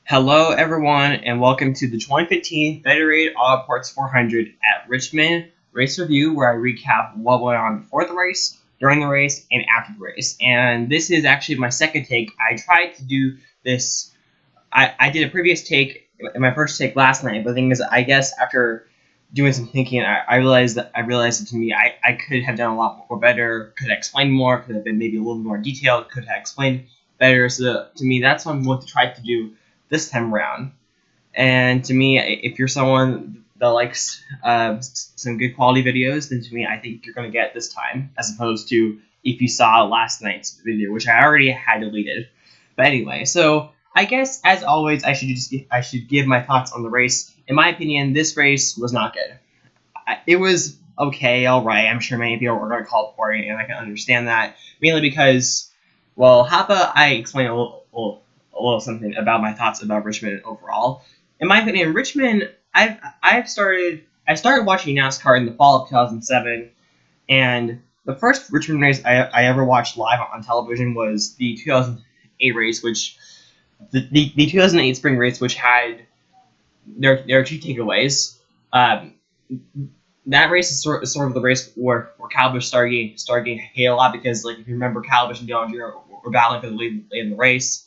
Hello, everyone, and welcome to the 2015 Federated Auto Parts 400 at Richmond race review, where I recap what went on before the race, during the race, and after the race. And this is actually my second take. I tried to do this. I did a previous take, my first take last night, but the thing is, I guess after doing some thinking, I realized that to me, I could have done a lot more better, could have explained more, could have been maybe a little more detailed, could have explained better. So to me, that's what I'm going to try to do this time around. And to me, if you're someone that likes some good quality videos, then to me, I think you're going to get this time, as opposed to if you saw last night's video, which I already had deleted. But anyway, so I guess as always, I should give my thoughts on the race. In my opinion, this race was not good. It was okay, all right. I'm sure many people were going to call it boring, and I can understand that, mainly because, well, how about I explain a little something about my thoughts about Richmond overall. In my opinion, Richmond, I started watching NASCAR in the fall of 2007, and the first Richmond race I ever watched live on television was the 2008 race, which the 2008 spring race, which had there are two takeaways. That race is sort of the race where Kyle Busch started getting hate a lot, because, like, if you remember, Kyle Busch and Dale Jr. were battling for the lead in the race.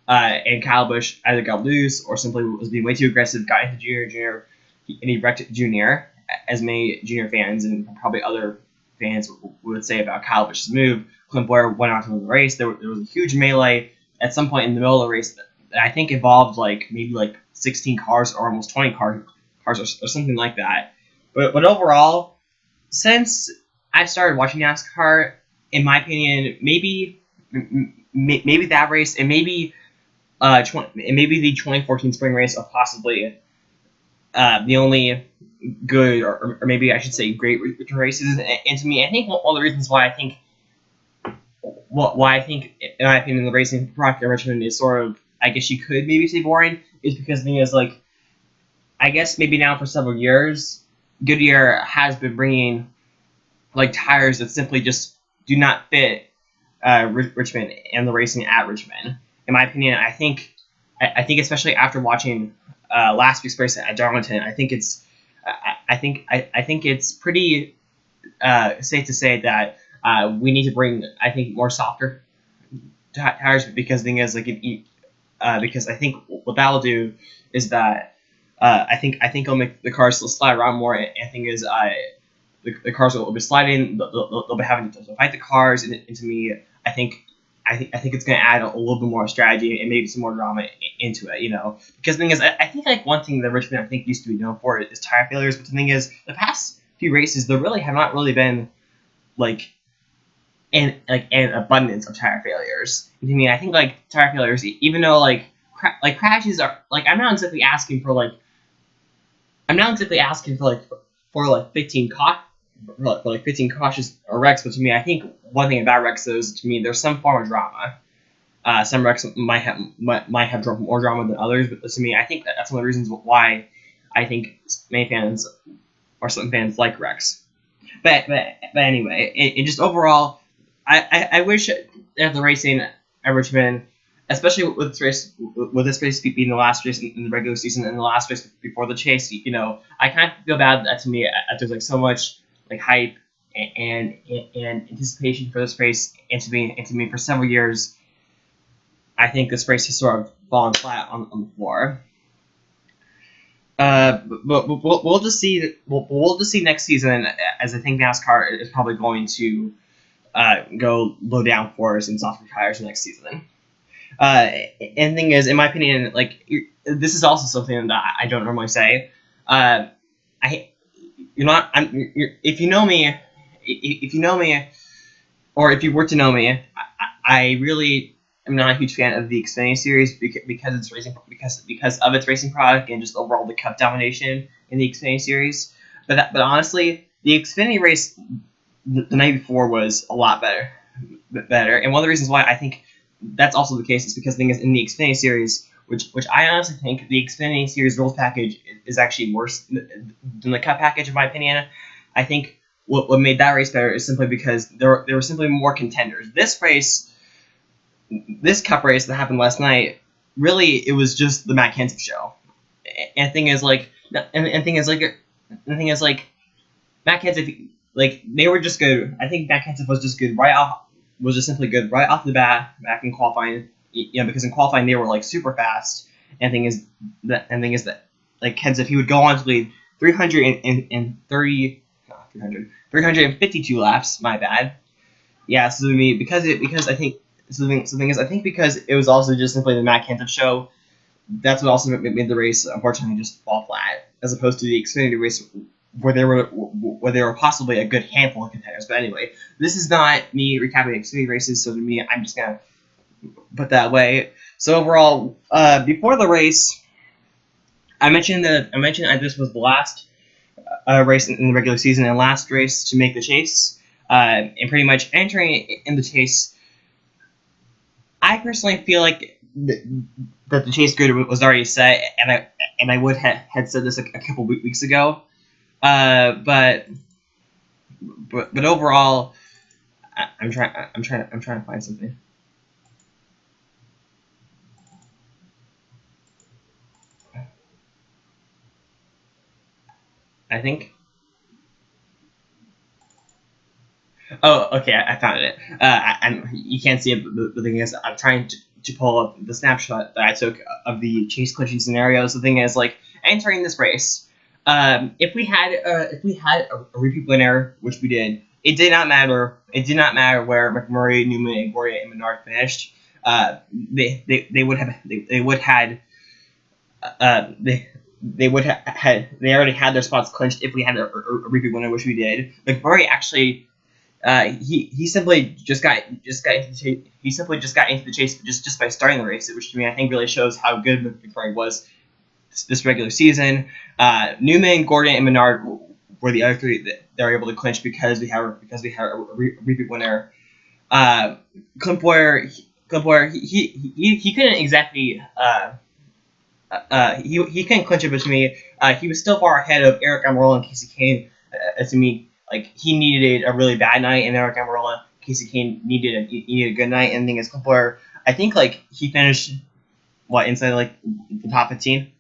And Kyle Busch either got loose or simply was being way too aggressive, got into Junior, and he wrecked Junior, as many Junior fans and probably other fans would say about Kyle Busch's move. Clint Boyer went on to win the race. There was a huge melee at some point in the middle of the race that I think involved maybe 16 cars or almost 20 cars or something like that. But overall, since I started watching NASCAR, in my opinion, maybe that race and maybe the 2014 spring race are possibly the only good, or maybe I should say great return races. And to me, I think one of the reasons why I think, in my opinion, the racing product in Richmond is sort of, I guess you could maybe say, boring, is because the thing is, I guess maybe now for several years, Goodyear has been bringing tires that simply just do not fit Richmond and the racing at Richmond. In my opinion, I think especially after watching last week's race at Darlington, I think it's pretty safe to say that we need to bring, I think, more softer tires, because the thing is, because I think what that'll do is that I think it'll make the cars slide around more, and the thing is, the cars will be sliding, they'll be having to fight the cars, and to me, I think it's going to add a little bit more strategy and maybe some more drama into it, Because the thing is, I think one thing that Richmond used to be known for is tire failures. But the thing is, the past few races, there really have not really been an abundance of tire failures. And to me, I think tire failures, even though crashes are I'm not exactly asking for 15 cautious wrecks, but to me, I think one thing about wrecks is, to me, there's some form of drama. Some wrecks might have more drama than others, but to me, I think that's one of the reasons why I think many fans or some fans like wrecks. But anyway, it just overall, I wish that the racing at Richmond, especially with this race being the last race in the regular season and the last race before the chase, I kind of feel bad that, to me, there's so much hype and anticipation for this race, and to me for several years, I think this race has sort of fallen flat on the floor. But we'll just see. We'll just see next season, as I think NASCAR is probably going to go low downforce and softer tires next season. And the thing is, in my opinion, this is also something that I don't normally say. If you know me, or if you were to know me, I really am not a huge fan of the Xfinity series because of its racing product and just overall the Cup domination in the Xfinity series. But honestly, the Xfinity race the night before was a lot better. And one of the reasons why I think that's also the case is because the thing is, in the Xfinity series, which I honestly think the Xfinity series rules package is actually worse than the Cup package, in my opinion. I think what made that race better is simply because there were simply more contenders. This Cup race that happened last night, really it was just the Matt Kenseth show. And the thing is like, Matt Kenseth, like, they were just good. I think Matt Kenseth was just good was just simply good right off the bat back in qualifying. Because in qualifying they were like super fast. And thing is that like Kenseth, he would go on to lead 352 laps. My bad. Yeah, so to me, because I think because it was also just simply the Matt Kenseth show. That's what also made the race unfortunately just fall flat, as opposed to the Xfinity race where there were possibly a good handful of contenders. But anyway, this is not me recapping Xfinity races, so to me, I'm just gonna put that away. So overall, before the race, I mentioned that this was the last race in the regular season and last race to make the chase, and pretty much entering in the chase. I personally feel like that the chase grid was already set, and I would had said this a couple weeks ago, but overall, I'm trying to find something. I think. Oh, okay, I found it. You can't see it, but the thing is, I'm trying to pull up the snapshot that I took of the chase clinching scenarios. The thing is, like, entering this race, if we had a repeat winner, which we did, it did not matter. It did not matter where McMurray, Newman, and Goria and Menard finished. They already had their spots clinched if we had a repeat winner, which we did. McMurray actually. He simply just got into the chase just by starting the race, which to me I think really shows how good McMurray was this regular season. Newman, Gordon, and Menard were the other three that they were able to clinch because we had a repeat winner. Clint Boyer, he couldn't exactly he couldn't clinch it, but to me he was still far ahead of Eric Almirola and Casey Kane. To me, like, he needed a really bad night, and Eric Almirola, Casey Kane needed a good night. And the thing is, Clint Boyer, I think like he finished inside like the top 15.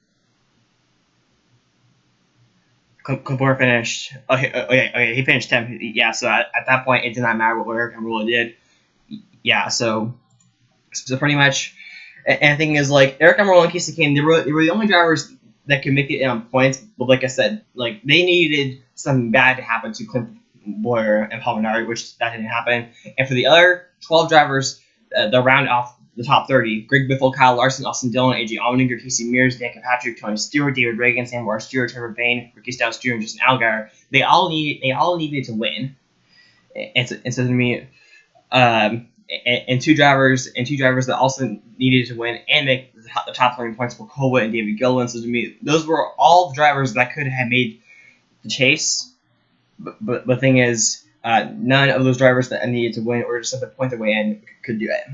Clint Boyer finished. Okay, he finished 10th. Yeah, so at that point, it did not matter what Eric Almirola did. Yeah, so pretty much. And the thing is, like, Eric Almirola and Casey Kane, they were the only drivers that could make it on points. But like I said, like, they needed something bad to happen to Clint Boyer and Paul Menard, which that didn't happen. And for the other 12 drivers, the round off the top 30, Greg Biffle, Kyle Larson, Austin Dillon, AJ Allmendinger, Casey Mears, Dan Kirkpatrick, Tony Stewart, David Reagan, Sam Morris Stewart, Trevor Bayne, Ricky Stout Stewart, and Justin Allgaier, they all needed to win. And so to me, and two drivers that also needed to win and make the top 30 points were Colwood and David Gilliland. So to me, those were all the drivers that could have made the chase. But the thing is, none of those drivers that needed to win or just simply point their way in could do it.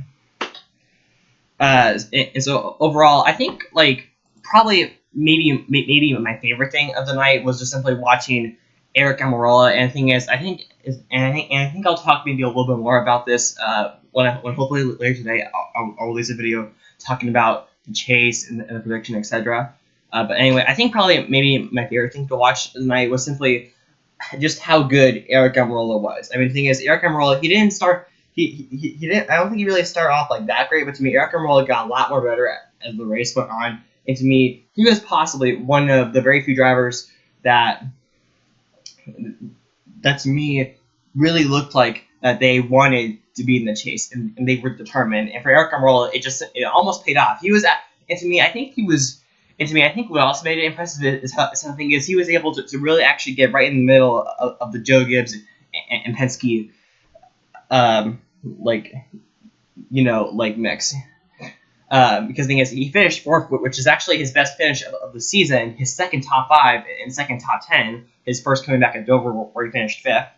And so overall, I think like probably maybe my favorite thing of the night was just simply watching Eric Almirola. And the thing is, I think I'll talk maybe a little bit more about this when hopefully later today I'll release a video talking about the chase and the prediction, etc. But anyway, I think probably maybe my favorite thing to watch tonight was simply just how good Eric Almirola was. I mean, the thing is, Eric Almirola, he didn't start. He didn't. I don't think he really started off like that great. But to me, Eric Almirola got a lot more better as the race went on. And to me, he was possibly one of the very few drivers that to me really looked like that they wanted to be in the chase and they were determined. And for Eric Almirola, it almost paid off. He was at, and to me, I think what also made it impressive is how something is he was able to really actually get right in the middle of the Joe Gibbs and Penske mix. Because the thing is, he finished fourth, which is actually his best finish of the season, his second top 5 and second top 10, his first coming back at Dover where he finished fifth.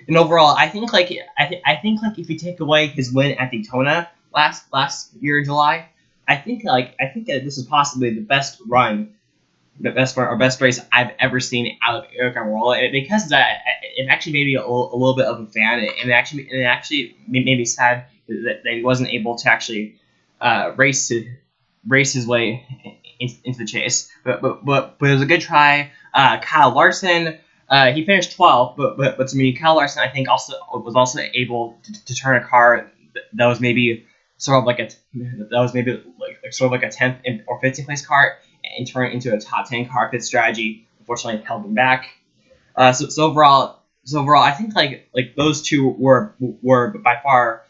And overall, I think if you take away his win at Daytona last year in July, I think that this is possibly the best race I've ever seen out of Eric Almirola. And because of that, it actually made me a little bit of a fan, and it actually made me sad that he wasn't able to actually race to race his way into the chase. But it was a good try. Kyle Larson, he finished 12th, but to me, Kyle Larson, I think, was also able to turn a car that was maybe sort of like a 10th or 15th place car and turn it into a top 10 car. Pit strategy unfortunately held him back. So overall, I think like those two were by far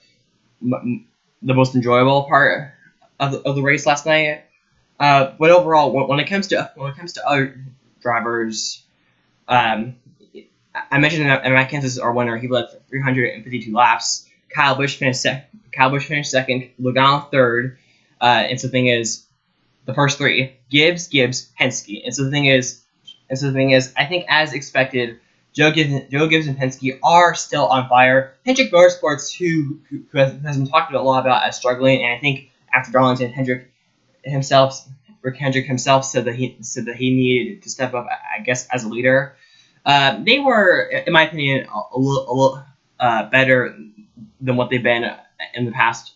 the most enjoyable part of the race last night. But overall, when it comes to other drivers, I mentioned that Matt Kenseth's our winner. He led 352 laps. Kyle Busch finished second. Logano third. And so the thing is, the first three: Gibbs, Penske. And so the thing is, I think as expected, Joe Gibbs and Penske are still on fire. Hendrick Motorsports, who has been talked a lot about as struggling, and I think after Darlington, Rick Hendrick himself said that he needed to step up, I guess, as a leader. They were, in my opinion, a little better than what they've been in the past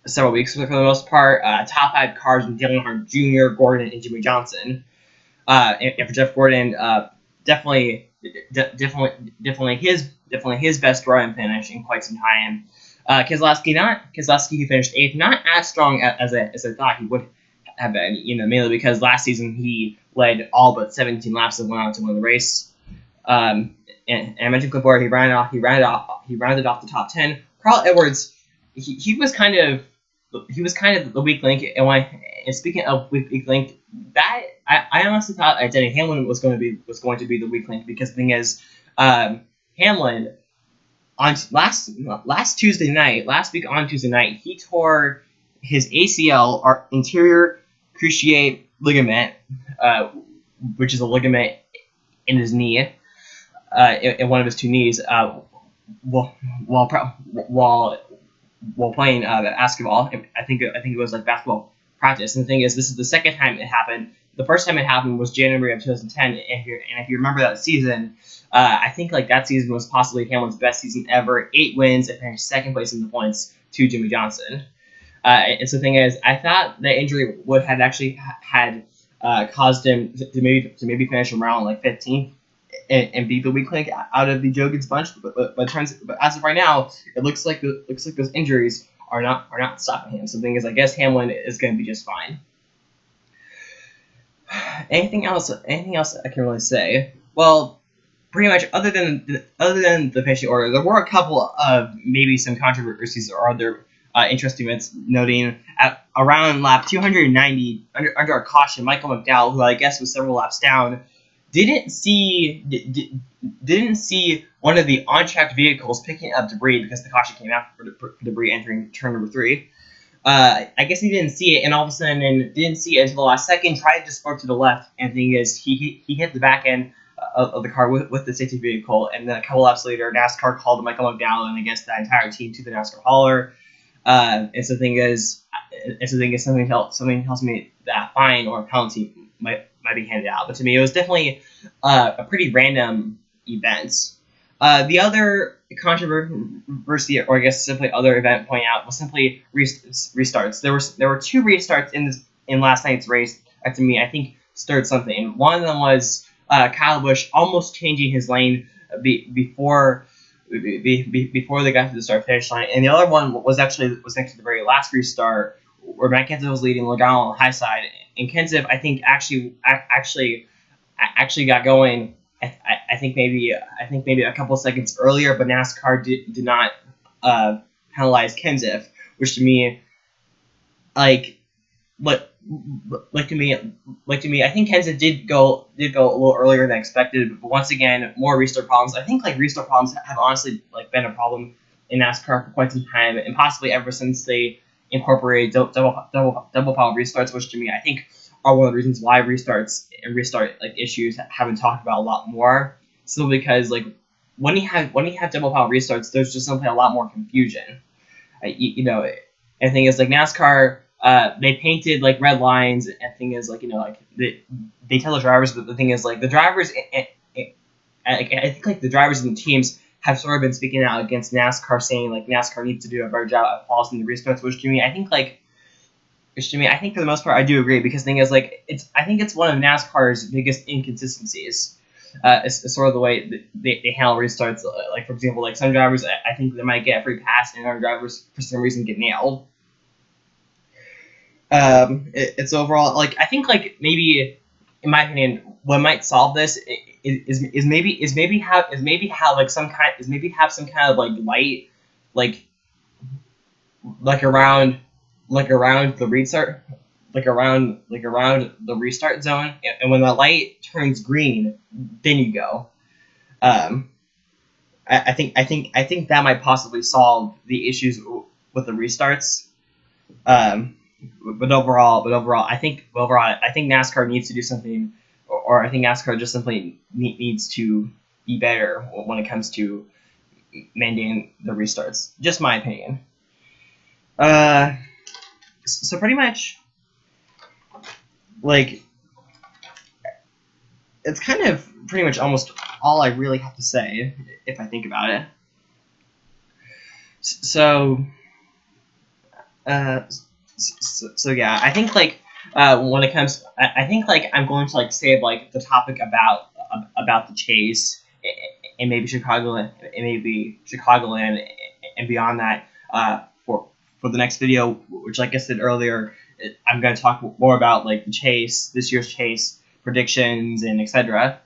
several weeks for the most part. Top 5 cars with Dale Earnhardt Jr., Gordon, and Jimmy Johnson. And for Jeff Gordon, definitely his best run finish in quite some time. Keselowski, who finished 8th, not as strong as I thought he would have been, mainly because last season he led all but 17 laps and went on to win the race. And I mentioned Clipboard, he rounded off the top 10. Carl Edwards, he was kind of the weak link. And speaking of weak link, that I honestly thought Denny Hamlin was going to be the weak link, because the thing is, Hamlin on last week on Tuesday night, he tore his ACL, or anterior cruciate ligament, which is a ligament in his knee, in one of his two knees, while playing basketball. I think it was like basketball practice. And the thing is, this is the second time it happened. The first time it happened was January of 2010, and if you remember that season, I think like that season was possibly Hamlin's best season ever. 8 wins and finished second place in the points to Jimmy Johnson. And so the thing is, I thought that injury would have actually had caused him to maybe finish around like 15th and be the weak link out of the Joe Gibbs bunch. But as of right now, it looks like those injuries are not stopping him. So the thing is, I guess Hamlin is going to be just fine. Anything else I can really say? Well, pretty much other than the finishing order, there were a couple of maybe some controversies or other interesting events. Noting at around lap 290 under a caution, Michael McDowell, who I guess was several laps down, didn't see one of the on-track vehicles picking up debris, because the caution came out for debris entering turn number 3. I guess he didn't see it, and all of a sudden didn't see it until the last second, tried to swerve to the left, and the thing is, he hit the back end of the car with the safety vehicle, and then a couple laps later, NASCAR called Michael McDowell and I guess the entire team to the NASCAR hauler. And so the thing is, something tells me that fine or penalty might be handed out. But to me, it was definitely a pretty random event. The other controversy, or I guess simply other event point out, was simply restarts. There were 2 restarts in last night's race that to me I think stirred something. One of them was Kyle Busch almost changing his lane before they got to the start-finish line, and the other one was next to the very last restart, where Matt Kenseth was leading Logano on the high side, and Kenseth I think actually got going. I think maybe a couple of seconds earlier, but NASCAR did not penalize Kenseth, which to me, to me, I think Kenseth did go a little earlier than expected. But once again, more restart problems. I think restart problems have honestly been a problem in NASCAR for quite some time, and possibly ever since they incorporated double power restarts, which to me I think are one of the reasons why restarts and restart issues have been talked about a lot more. Simply because when you have double power restarts, there's just simply a lot more confusion. And the thing is, NASCAR, they painted red lines, and the thing is they tell the drivers, but the thing is the drivers, I think the drivers and the teams have sort of been speaking out against NASCAR, saying NASCAR needs to do a better job at following the restarts, which to me I think Which to me, I think for the most part, I do agree, because the thing is, like, I think it's one of NASCAR's biggest inconsistencies. It's sort of the way that they handle restarts. Like, for example, like some drivers, I think they might get a free pass, and other drivers for some reason get nailed. It's overall, like, I think, like, maybe, in my opinion, what might solve this is maybe have some kind of like light, like around the restart, around the restart zone, and when the light turns green, then you go. I think that might possibly solve the issues with the restarts. But overall, I think NASCAR needs to do something, or I think NASCAR just simply needs to be better when it comes to mandating the restarts. Just my opinion. So pretty much, like, it's kind of pretty much almost all I really have to say if I think about it. So yeah, I think, like, when it comes, I think, like, I'm going to, like, save, like, the topic about the chase, and maybe Chicagoland, and beyond that, for the next video, which, like I said earlier, I'm going to talk more about, like, the chase, this year's chase predictions, and etc.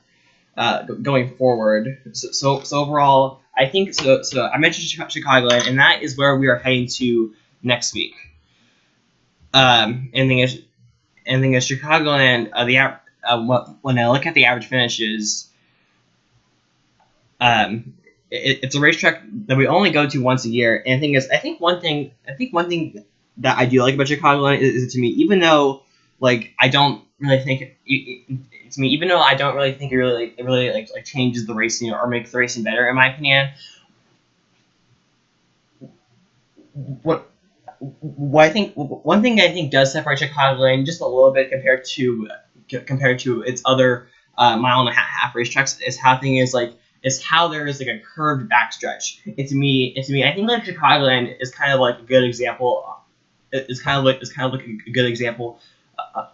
Going forward. So overall, I think so. I mentioned Chicagoland, and that is where we are heading to next week. And the thing is, Chicagoland, when I look at the average finishes, it's a racetrack that we only go to once a year. And the thing is, I think one thing that I do like about Chicagoland is to me, even though, like, I don't really think even though I don't really think it really changes the racing or makes the racing better, in my opinion. What I think, one thing I think does separate Chicagoland just a little bit compared to its other mile and a half racetracks is how there is, like, a curved backstretch. To me, I think, like, Chicagoland is kind of like a good example. It's kind of like a good example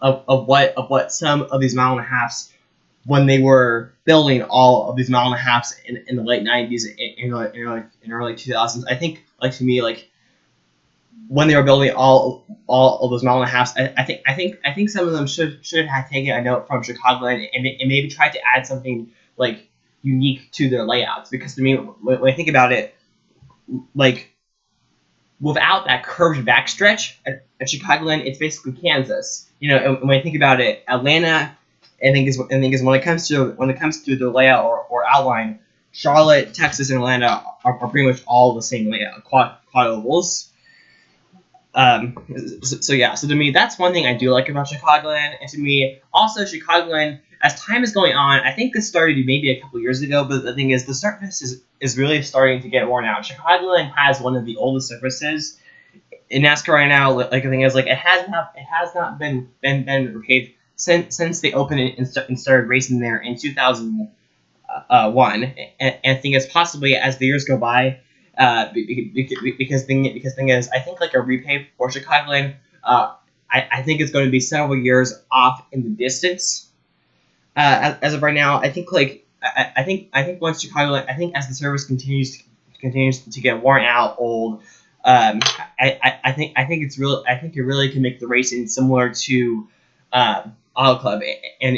of what some of these mile and a halves, when they were building all of these mile and a halves in the late 90s and early 2000s. I think, like, to me, like, when they were building all of those mile and a halves, I think some of them should have taken a note from Chicagoland and maybe tried to add something, like, unique to their layouts. Because to me, when I think about it, like, without that curved backstretch at Chicagoland, it's basically Kansas. You know, and when I think about it, Atlanta, I think is when it comes to the layout or outline, Charlotte, Texas, and Atlanta are pretty much all the same layout, quad ovals. So to me, that's one thing I do like about Chicagoland. And to me, also, Chicagoland, as time is going on, I think this started maybe a couple years ago, but the thing is, the surface is really starting to get worn out. Chicagoland has one of the oldest surfaces in NASCAR right now. Like, the thing is, like, it has not been repaved since they opened it and started racing there in 2001. And the thing is, possibly as the years go by, because thing is, I think, like, a repave for Chicagoland, I think it's going to be several years off in the distance. As of right now, I think, like, I think once Chicagoland, I think as the service continues to get worn out, old, I think it really can make the racing similar to Auto Club, and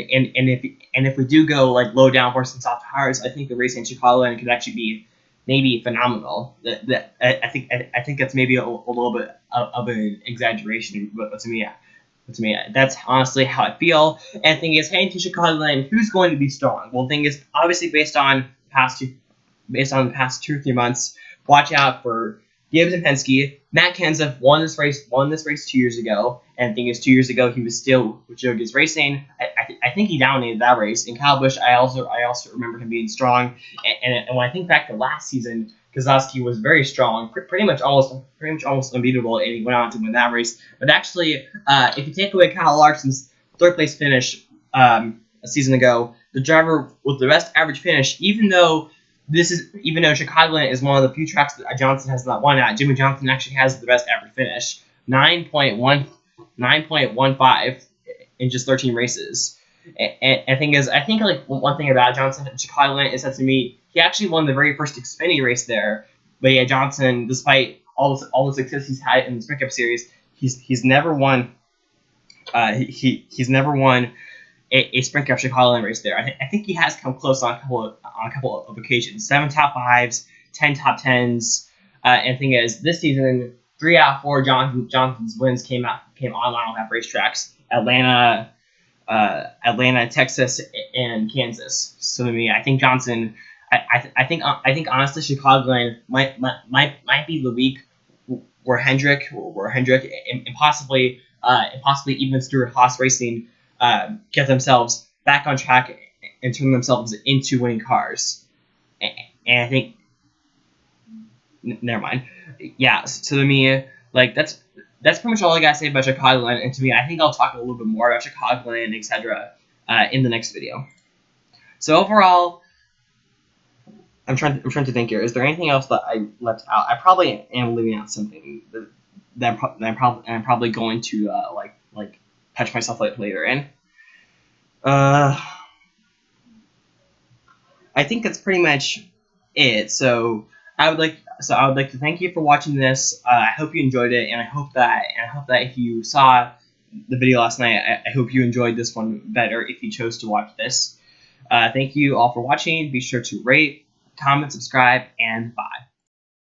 if we do go, like, low downforce and soft tires, I think the racing in Chicagoland could actually be maybe phenomenal. I think that's maybe a little bit of an exaggeration, but to me, that's honestly how I feel. And the thing is, heading to Chicagoland, who's going to be strong? Well, the thing is, obviously, based on the past 2 or 3 months, watch out for Gibbs and Penske. Matt Kenseth won this race 2 years ago, and the thing is, 2 years ago he was still with Joe Gibbs Racing. I think he dominated that race. And Kyle Busch, I also remember him being strong. And when I think back to last season, Keselowski was very strong, pretty much almost unbeatable, and he went on to win that race. But actually, if you take away Kyle Larson's third place finish a season ago, the driver with the best average finish, even though Chicagoland is one of the few tracks that Johnson has not won at, Jimmy Johnson actually has the best average finish, 9.13 9.15 in just 13 races. And the thing is, I think like one thing about Johnson at Chicagoland is that to me, he actually won the very first Xfinity race there. But yeah, Johnson, despite all the success he's had in the Sprint Cup Series, he's never won. He's never won a Sprint Cup Chicagoland race there. I think he has come close on a couple of occasions. 7 top 5s, 10 top 10s. And the thing is, this season, 3 out of 4 Johnson's wins came on mile half racetracks: Atlanta, Texas, and Kansas. So to me, I think Johnson. I think honestly, Chicagoland might be the week where Hendrick and possibly even Stewart Haas Racing get themselves back on track and turn themselves into winning cars. And I think, never mind. Yeah. So to me, like that's pretty much all I gotta say about Chicagoland. And to me, I think I'll talk a little bit more about Chicagoland, etc. In the next video. So overall, I'm trying to think here. Is there anything else that I left out? I probably am leaving out something that I'm probably going to like catch myself later in. I think that's pretty much it. So I would like to thank you for watching this. I hope you enjoyed it, and I hope that if you saw the video last night, I hope you enjoyed this one better if you chose to watch this. Thank you all for watching. Be sure to rate, comment, subscribe, and bye.